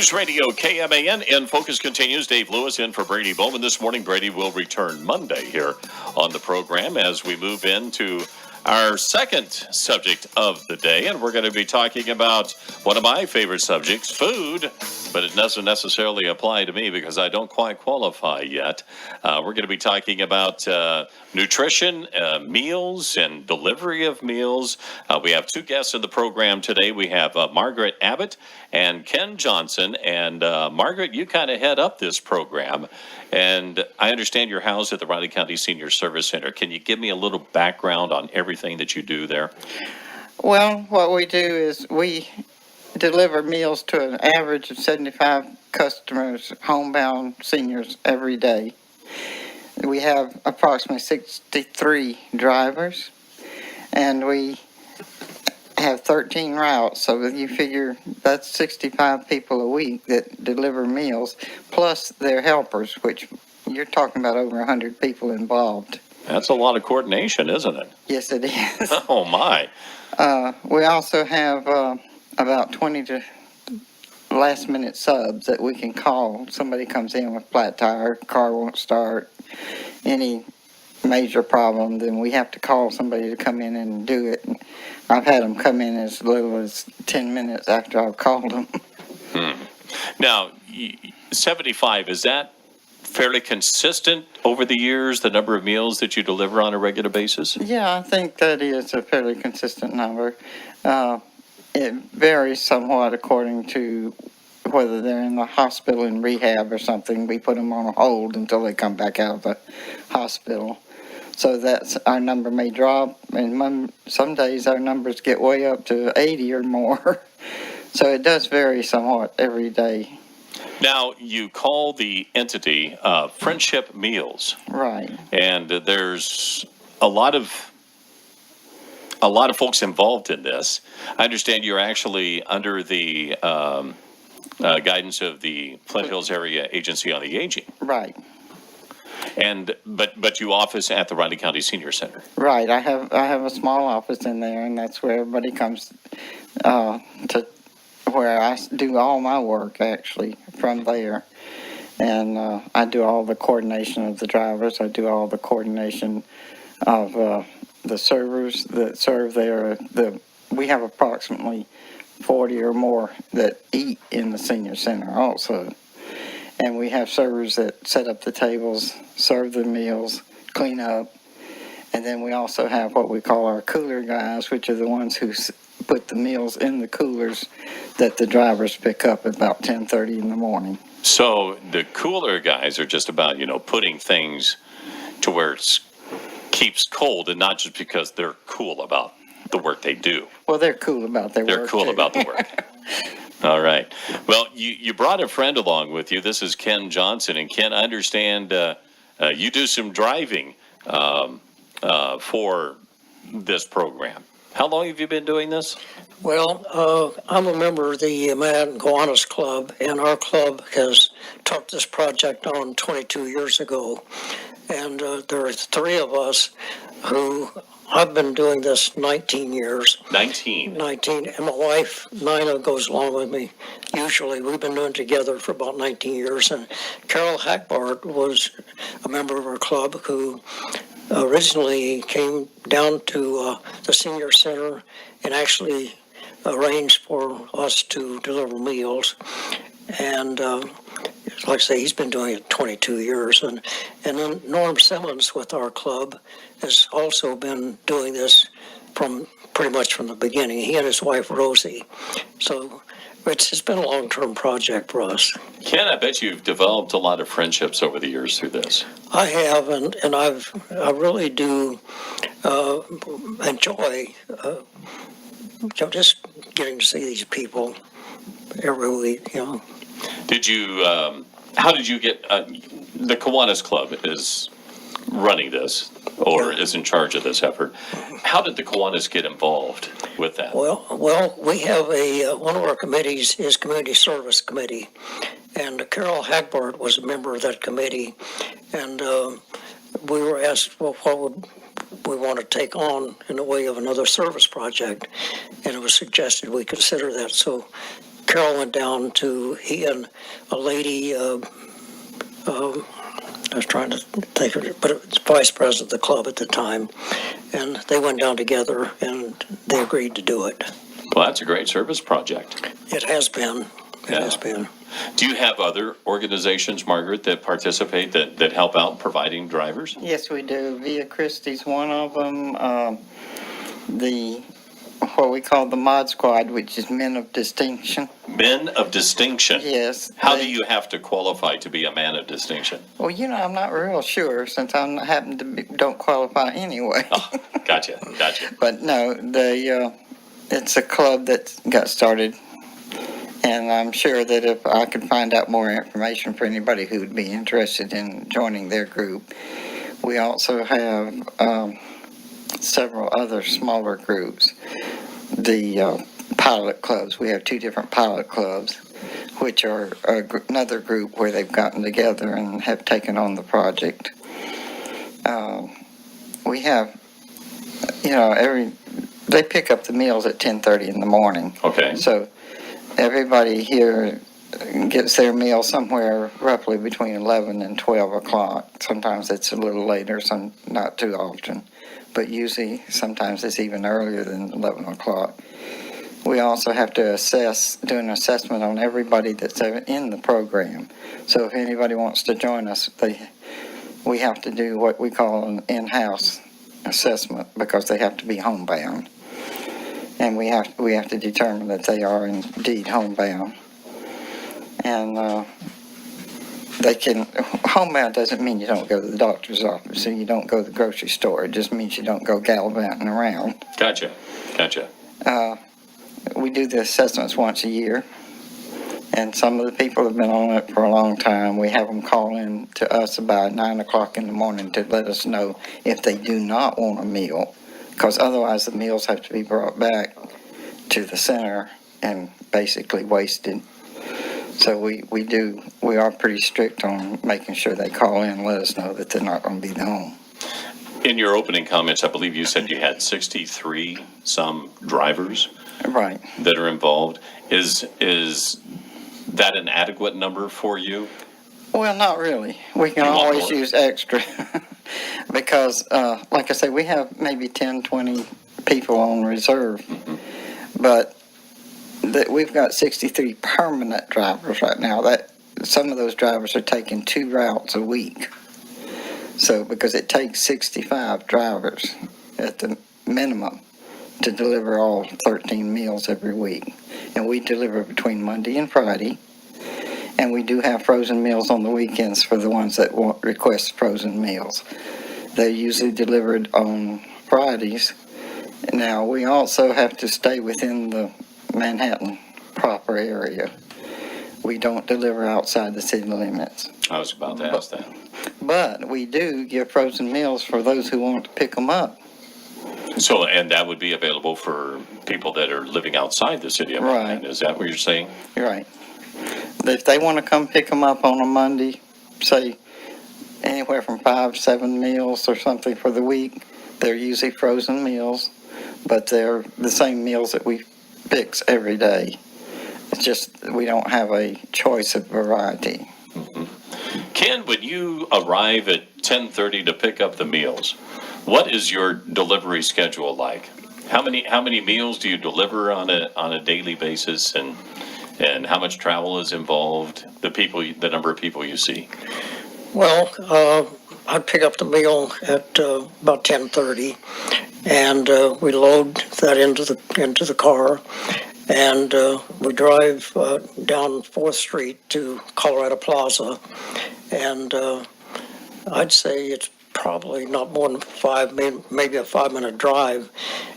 News Radio KMAN in focus continues. Dave Lewis in for Brady Bowman this morning. Brady will return Monday here on the program as we move into our second subject of the day, and we're going to be talking about one of my favorite subjects, food, but it doesn't necessarily apply to me because I don't quite qualify yet. We're going to be talking about nutrition, meals, and delivery of meals. We have two guests in the program today. We have Margaret Abbot and Ken Johnson, and Margaret, you kind of head up this program, and I understand you're housed at the Riley County Senior Service Center. Can you give me a little background on everything that you do there? Well, what we do is we deliver meals to an average of 75 customers, homebound seniors, every day. We have approximately 63 drivers, and we have 13 routes, so you figure that's 65 people a week that deliver meals, plus their helpers, which you're talking about over 100 people involved. That's a lot of coordination, isn't it? Yes, it is. Oh, my. We also have about 20 to last-minute subs that we can call. Somebody comes in with flat tire, car won't start, any major problem, then we have to call somebody to come in and do it. I've had them come in as little as 10 minutes after I've called them. Now, 75, is that fairly consistent over the years, the number of meals that you deliver on a regular basis? Yeah, I think that is a fairly consistent number. It varies somewhat according to whether they're in the hospital in rehab or something. We put them on hold until they come back out of the hospital. So that's our number may drop, and some days our numbers get way up to 80 or more. So it does vary somewhat every day. Now, you call the entity Friendship Meals. Right. And there's a lot of folks involved in this. I understand you're actually under the guidance of the Flint Hills Area Agency on the Aging. Right. And but you office at the Riley County Senior Center. Right. I have a small office in there, and that's where everybody comes to where I do all my work, actually, from there. And I do all the coordination of the drivers. I do all the coordination of the servers that serve there. We have approximately 40 or more that eat in the senior center also. And we have servers that set up the tables, serve the meals, clean up. And then we also have what we call our cooler guys, which are the ones who put the meals in the coolers that the drivers pick up about 10:30 in the morning. So the cooler guys are just about, putting things to where it keeps cold, and not just because they're cool about the work they do. Well, they're cool about their work. They're cool about the work. All right. Well, you brought a friend along with you. This is Ken Johnson. And Ken, I understand you do some driving for this program. How long have you been doing this? Well, I'm a member of the KMAN Kiwanis Club, and our club has took this project on 22 years ago. And there are three of us who I've been doing this 19 years. 19, and my wife, Nina, goes along with me. Usually, we've been doing it together for about 19 years. And Carol Hackbart was a member of our club who originally came down to the senior center and actually arranged for us to deliver meals. And like I say, he's been doing it 22 years. And then Norm Simmons with our club has also been doing this from pretty much from the beginning. He and his wife, Rosie. So it's been a long-term project for us. Ken, I bet you've developed a lot of friendships over the years through this. I have, and I really do enjoy just getting to see these people every week, Did you, how did you get, the Kiwanis Club is running this, or is in charge of this effort. How did the Kiwanis get involved with that? Well, we have one of our committees is Community Service Committee, and Carol Hagbart was a member of that committee, and we were asked, well, what would we want to take on in the way of another service project, and it was suggested we consider that. So Carol went down to, he and a lady, I was trying to think of it, but it was vice president of the club at the time, and they went down together and they agreed to do it. Well, that's a great service project. It has been. It has been. Do you have other organizations, Margaret, that participate that help out providing drivers? Yes, we do. Via Christie's one of them. What we call the Mod Squad, which is Men of Distinction. Men of distinction. Yes. How do you have to qualify to be a man of distinction? Well, I'm not real sure since don't qualify anyway. Oh, gotcha. But no, it's a club that got started, and I'm sure that if I could find out more information for anybody who would be interested in joining their group. We also have several other smaller groups. The pilot clubs, we have 2 different pilot clubs, which are another group where they've gotten together and have taken on the project. We have, they pick up the meals at 10:30 in the morning. Okay. So everybody here gets their meal somewhere roughly between 11 and 12 o'clock. Sometimes it's a little later, some not too often. But usually, sometimes it's even earlier than 11 o'clock. We also have to do an assessment on everybody that's in the program. So if anybody wants to join us, we have to do what we call an in-house assessment because they have to be homebound. And we have to determine that they are indeed homebound. And homebound doesn't mean you don't go to the doctor's office or you don't go to the grocery store. It just means you don't go gallivanting around. Gotcha. We do the assessments once a year, and some of the people have been on it for a long time. We have them call in to us about 9 o'clock in the morning to let us know if they do not want a meal, because otherwise the meals have to be brought back to the center and basically wasted. So we are pretty strict on making sure they call in and let us know that they're not going to be home. In your opening comments, I believe you said you had 63 some drivers Right. that are involved. Is that an adequate number for you? Well, not really. We can You want always more? use extra because, like I say, we have maybe 10, 20 people on reserve, but we've got 63 permanent drivers right now. That some of those drivers are taking 2 routes a week. So because it takes 65 drivers at the minimum to deliver all 13 meals every week. And we deliver between Monday and Friday. And we do have frozen meals on the weekends for the ones that request frozen meals. They're usually delivered on Fridays. Now, we also have to stay within the Manhattan proper area. We don't deliver outside the city limits. I was about to ask that. But we do give frozen meals for those who want to pick them up. So, and that would be available for people that are living outside the city of Manhattan. Right. Is that what you're saying? You're right. If they want to come pick them up on a Monday, say anywhere from 5, 7 meals or something for the week, they're usually frozen meals, but they're the same meals that we fix every day. It's just we don't have a choice of variety. Ken, when you arrive at 10:30 to pick up the meals, what is your delivery schedule like? How many meals do you deliver on a daily basis, and how much travel is involved? The number of people you see. Well, I'd pick up the meal at about 10:30, and we load that into the car, and we drive down 4th Street to Colorado Plaza, and I'd say it's probably not more than maybe a 5-minute drive,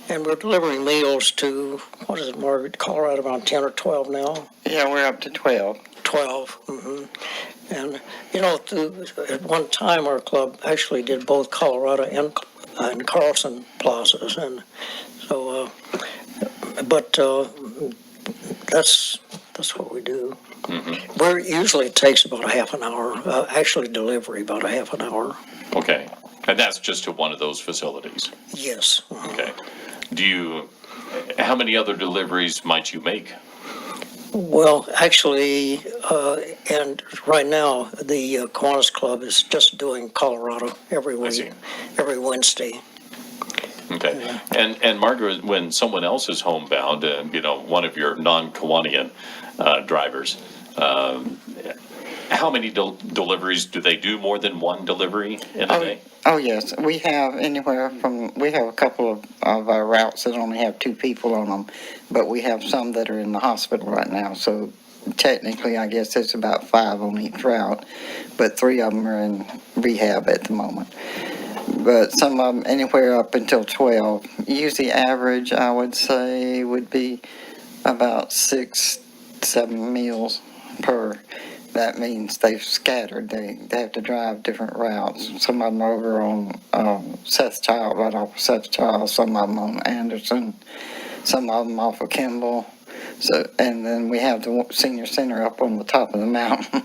and we're delivering meals to, what is it, Margaret, Colorado, around 10 or 12 now? Yeah, we're up to 12. 12. And, at one time our club actually did both Colorado and Carlson plazas. And so, that's what we do. Usually it takes about a half an hour, actually delivery about a half an hour. Okay. And that's just to one of those facilities. Yes. Okay. How many other deliveries might you make? Well, actually, and right now, the Kiwanis Club is just doing Colorado every I see. week, every Wednesday. Okay. And Margaret, when someone else is homebound, one of your non-Kiwanian drivers, how many deliveries do they do? More than one delivery in a day? Oh, yes. We have we have a couple of our routes that only have two people on them, but we have some that are in the hospital right now. So technically, I guess it's about 5 on each route, but 3 of them are in rehab at the moment. But some of them anywhere up until 12. Usually average, I would say, would be about 6, 7 meals per. That means they've scattered. They have to drive different routes. Some of them are over on Seth Child, right off of Seth Child. Some of them on Anderson. Some of them off of Kimball. So, and then we have the senior center up on the top of the mountain.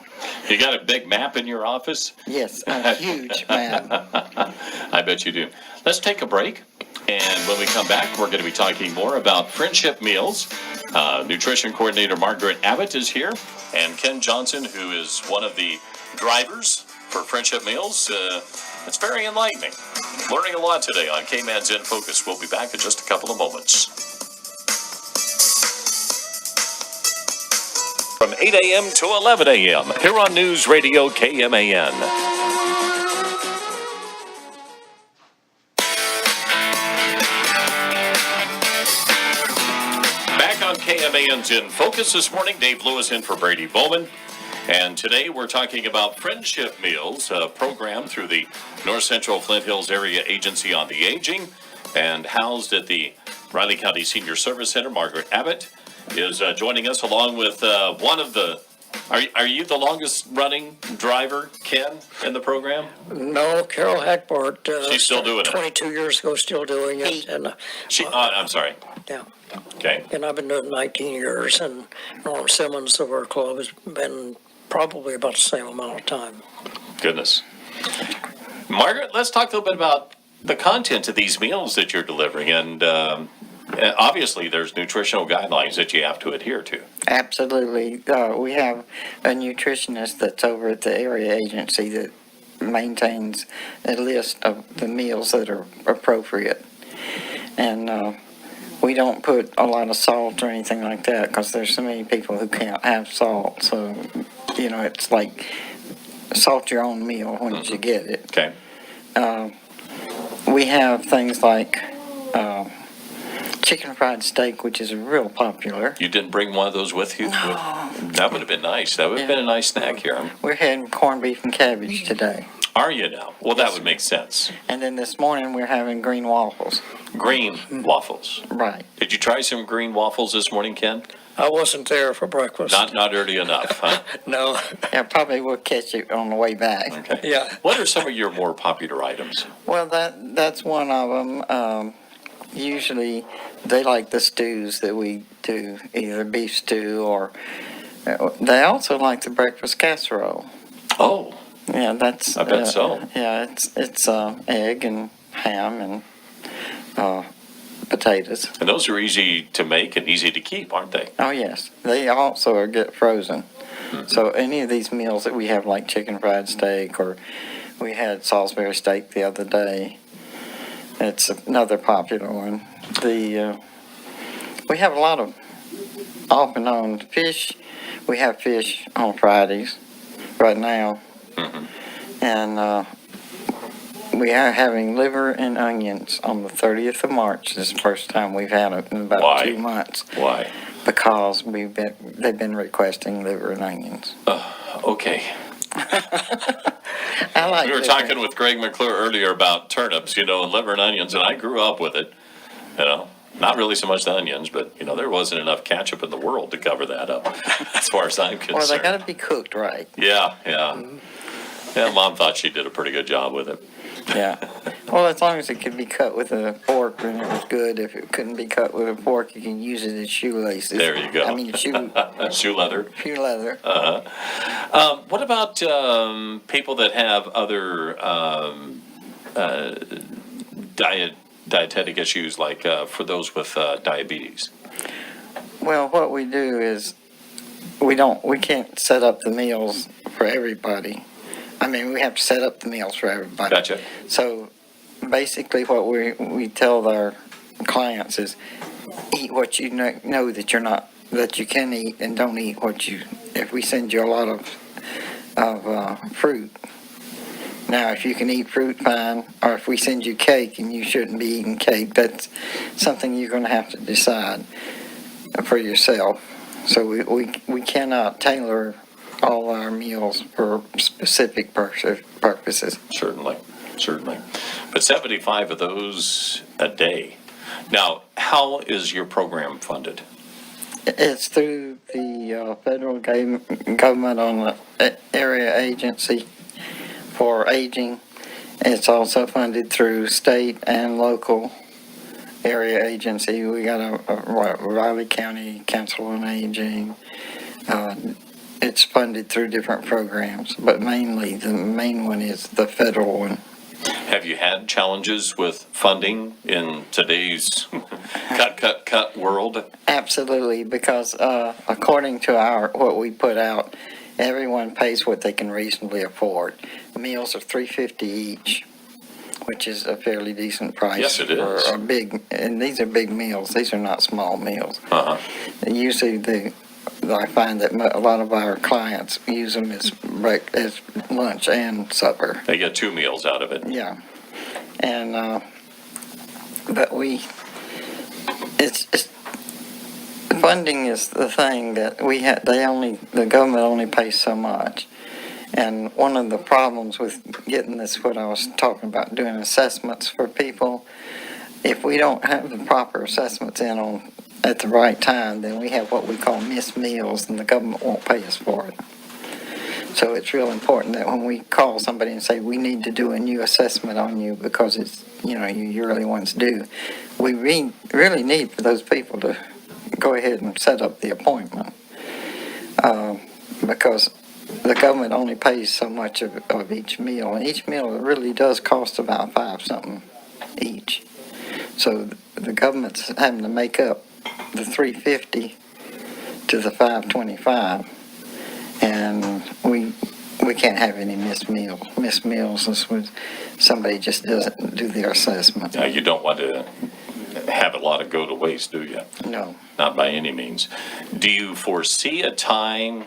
You got a big map in your office? Yes, a huge map. I bet you do. Let's take a break. And when we come back, we're going to be talking more about friendship meals. Nutrition coordinator Margaret Abbott is here. And Ken Johnson, who is one of the drivers for friendship meals. It's very enlightening. Learning a lot today on KMAN's In Focus. We'll be back in just a couple of moments. From 8 a.m. to 11 a.m. here on News Radio KMAN. Back on KMAN's In Focus this morning, Dave Lewis in for Brady Bowman. And today we're talking about Friendship Meals, a program through the North Central Flint Hills Area Agency on the Aging and housed at the Riley County Senior Service Center. Margaret Abbott is joining us along with one of the, are you the longest running driver, Ken, in the program? No, Carol Hackbart. She's still doing it. 22 years ago, still doing it. And I'm sorry. yeah. Okay. And I've been doing it 19 years, and Norm Simmons of our club has been probably about the same amount of time. Goodness. Margaret, let's talk a little bit about the content of these meals that you're delivering. And obviously, there's nutritional guidelines that you have to adhere to. Absolutely. We have a nutritionist that's over at the area agency that maintains a list of the meals that are appropriate. And we don't put a lot of salt or anything like that because there's so many people who can't have salt. So, it's like salt your own meal when you get it. Okay. We have things like chicken fried steak, which is real popular. You didn't bring one of those with you? No. That would have been nice. That would have been a nice snack here. We're having corned beef and cabbage today. Are you now? Well, that would make sense. And then this morning we're having green waffles. Green waffles. Right. Did you try some green waffles this morning, Ken? I wasn't there for breakfast. Not early enough, huh? No. Yeah, probably we'll catch it on the way back. Okay. Yeah. What are some of your more popular items? Well, that's one of them. Usually they like the stews that we do, either beef stew or they also like the breakfast casserole. Oh. Yeah, that's. I bet so. Yeah, it's egg and ham and potatoes. And those are easy to make and easy to keep, aren't they? Oh yes, they also get frozen. Mm-hmm. So any of these meals that we have, like chicken fried steak, or we had Salisbury steak the other day. It's another popular one. We have a lot of off and on fish. We have fish on Fridays right now. Mm-hmm. And we are having liver and onions on the 30th of March. This is the first time we've had it in about 2 months. Why? Because they've been requesting liver and onions. Okay. I like. We were liver. talking with Greg McClure earlier about turnips, and liver and onions, and I grew up with it. Not really so much the onions, but there wasn't enough ketchup in the world to cover that up, as far as I'm concerned. Well, they got to be cooked right. Yeah. Yeah, Mom thought she did a pretty good job with it. Yeah. Well, as long as it could be cut with a fork, then it was good. If it couldn't be cut with a fork, you can use it as shoelaces. There you go. I mean, Shoe leather. shoe leather. What about people that have other dietetic issues, like for those with diabetes? Well, what we do is we can't set up the meals for everybody. I mean, we have to set up the meals for everybody. Gotcha. So basically what we tell our clients is eat what you know that you can eat, and don't eat if we send you a lot of fruit. Now, if you can eat fruit, fine. Or if we send you cake and you shouldn't be eating cake, that's something you're going to have to decide for yourself. So we cannot tailor all our meals for specific purposes. Certainly. But 75 of those a day. Now, how is your program funded? It's through the federal government on the area agency for aging. It's also funded through state and local area agency. We got a Riley County Council on Aging. It's funded through different programs, but mainly the main one is the federal one. Have you had challenges with funding in today's cut world? Absolutely, because according to what we put out, everyone pays what they can reasonably afford. Meals are $3.50 each, which is a fairly decent price. Yes, it is. For and these are big meals. These are not small meals. Uh-huh. And usually I find that a lot of our clients use them as lunch and supper. They get 2 meals out of it. Yeah, and but it's funding is the thing that the government only pays so much, and one of the problems with getting this, what I was talking about, doing assessments for people, if we don't have the proper assessments at the right time, then we have what we call missed meals, and the government won't pay us for it. So it's real important that when we call somebody and say, we need to do a new assessment on you because it's, you yearly ones due, we really need for those people to go ahead and set up the appointment. Because the government only pays so much of each meal, and each meal really does cost about $5 each. So the government's having to make up the $3.50 to the $5.25, and we can't have any missed meals. Missed meals is when somebody just doesn't do their assessment. Now, you don't want to have a lot of go to waste, do you? No. Not by any means. Do you foresee a time,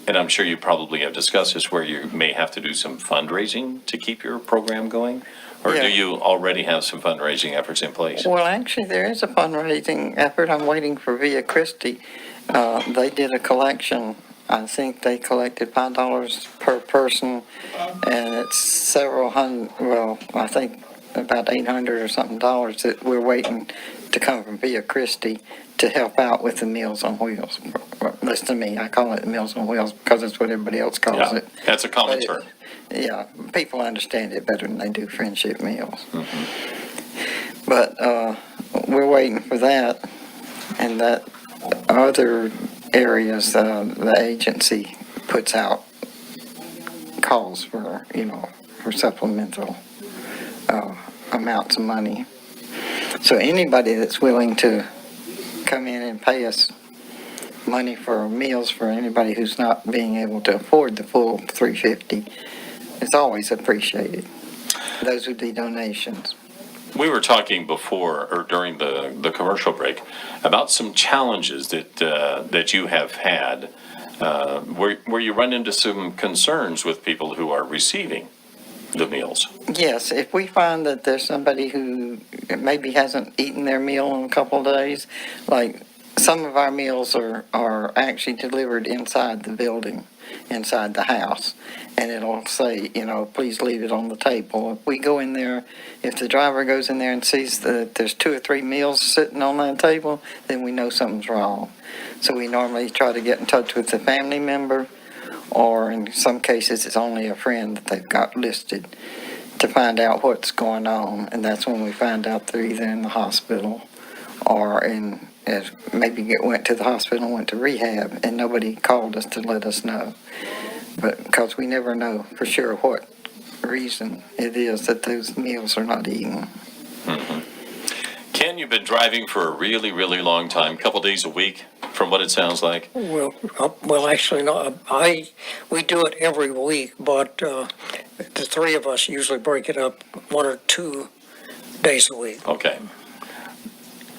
and I'm sure you probably have discussed this, where you may have to do some fundraising to keep your program going? Or Yeah. do you already have some fundraising efforts in place? Well, actually, there is a fundraising effort. I'm waiting for Via Christi. They did a collection. I think they collected $5 per person, and it's several hundred. Well, I think about $800 or something that we're waiting to come from Via Christi to help out with the Meals on Wheels. Listen to me, I call it Meals on Wheels because it's what everybody else calls it. That's a common term. Yeah, people understand it better than they do friendship meals. Mm-hmm. But we're waiting for that, and that other areas, the agency puts out calls for supplemental amounts of money. So anybody that's willing to come in and pay us money for meals for anybody who's not being able to afford the full $3.50 is always appreciated. Those would be donations. We were talking before, or during the commercial break, about some challenges that you have had, where you run into some concerns with people who are receiving the meals. Yes, if we find that there's somebody who maybe hasn't eaten their meal in a couple of days, like some of our meals are actually delivered inside the building, inside the house, and it'll say, please leave it on the table. If we go in there, if the driver goes in there and sees that there's 2 or 3 meals sitting on that table, then we know something's wrong. So we normally try to get in touch with the family member, or in some cases it's only a friend that they've got listed, to find out what's going on. And that's when we find out they're either in the hospital or went to the hospital and went to rehab, and nobody called us to let us know. But because we never know for sure what reason it is that those meals are not eaten. Mm-hmm. Ken, you've been driving for a really, really long time, couple days a week from what it sounds like. Well, actually, no. We do it every week, but the three of us usually break it up 1 or 2 days a week. Okay.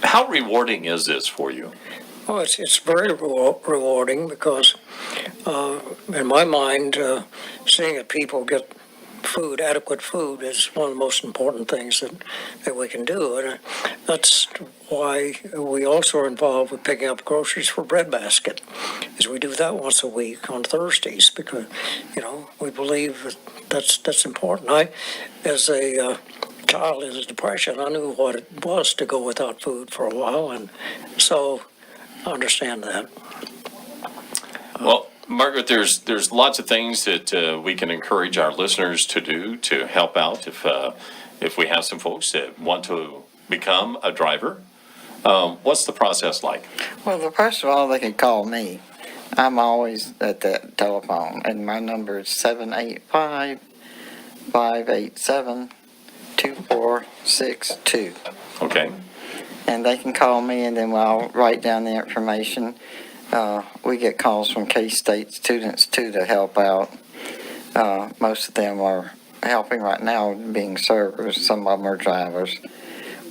How rewarding is this for you? Well, it's very rewarding because, in my mind, seeing that people get food, adequate food, is one of the most important things that we can do. And that's why we also are involved with picking up groceries for Breadbasket, is we do that once a week on Thursdays because, we believe that's important. As a child in the Depression, I knew what it was to go without food for a while, and so I understand that. Well, Margaret, there's lots of things that we can encourage our listeners to do to help out if we have some folks that want to become a driver. What's the process like? Well, first of all, they can call me. I'm always at that telephone, and my number is 785-587-2462. Okay. And they can call me, and then I'll write down the information. We get calls from K-State students, too, to help out. Most of them are helping right now, being servers. Some of them are drivers.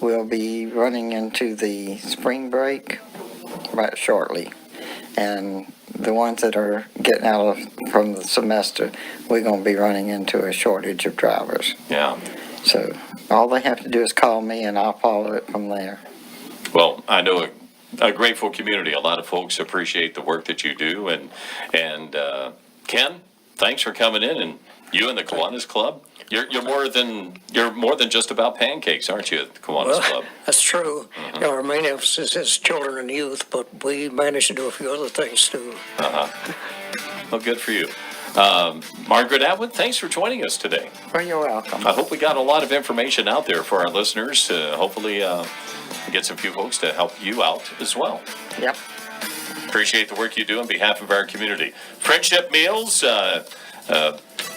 We'll be running into the spring break right shortly. And the ones that are getting out from the semester, we're going to be running into a shortage of drivers. Yeah. So all they have to do is call me, and I'll follow it from there. Well, I know a grateful community. A lot of folks appreciate the work that you do. And Ken, thanks for coming in. And you and the Kiwanis Club, you're more than just about pancakes, aren't you, at the Kiwanis Club? That's true. Mm-hmm. Our main emphasis is children and youth, but we manage to do a few other things too. Well, good for you. Margaret Abbot, thanks for joining us today. Well, you're welcome. I hope we got a lot of information out there for our listeners to hopefully get some few folks to help you out as well. Yep. Appreciate the work you do on behalf of our community. Friendship Meals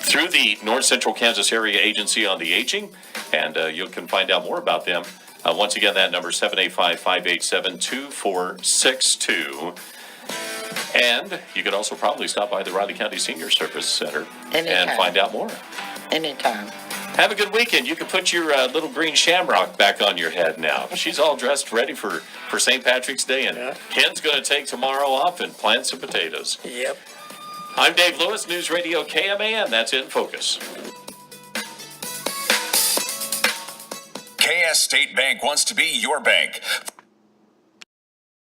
through the North Central Kansas Area Agency on the Aging, and you can find out more about them. Once again, that number is 785-587-2462. And you can also probably stop by the Riley County Senior Service Center Anytime. and find out more. Anytime. Have a good weekend. You can put your little green shamrock back on your head now. She's all dressed, ready for St. Patrick's Day, and Ken's going to take tomorrow off and plant some potatoes. Yep. I'm Dave Lewis, News Radio KMAN. That's In Focus. KS State Bank wants to be your bank.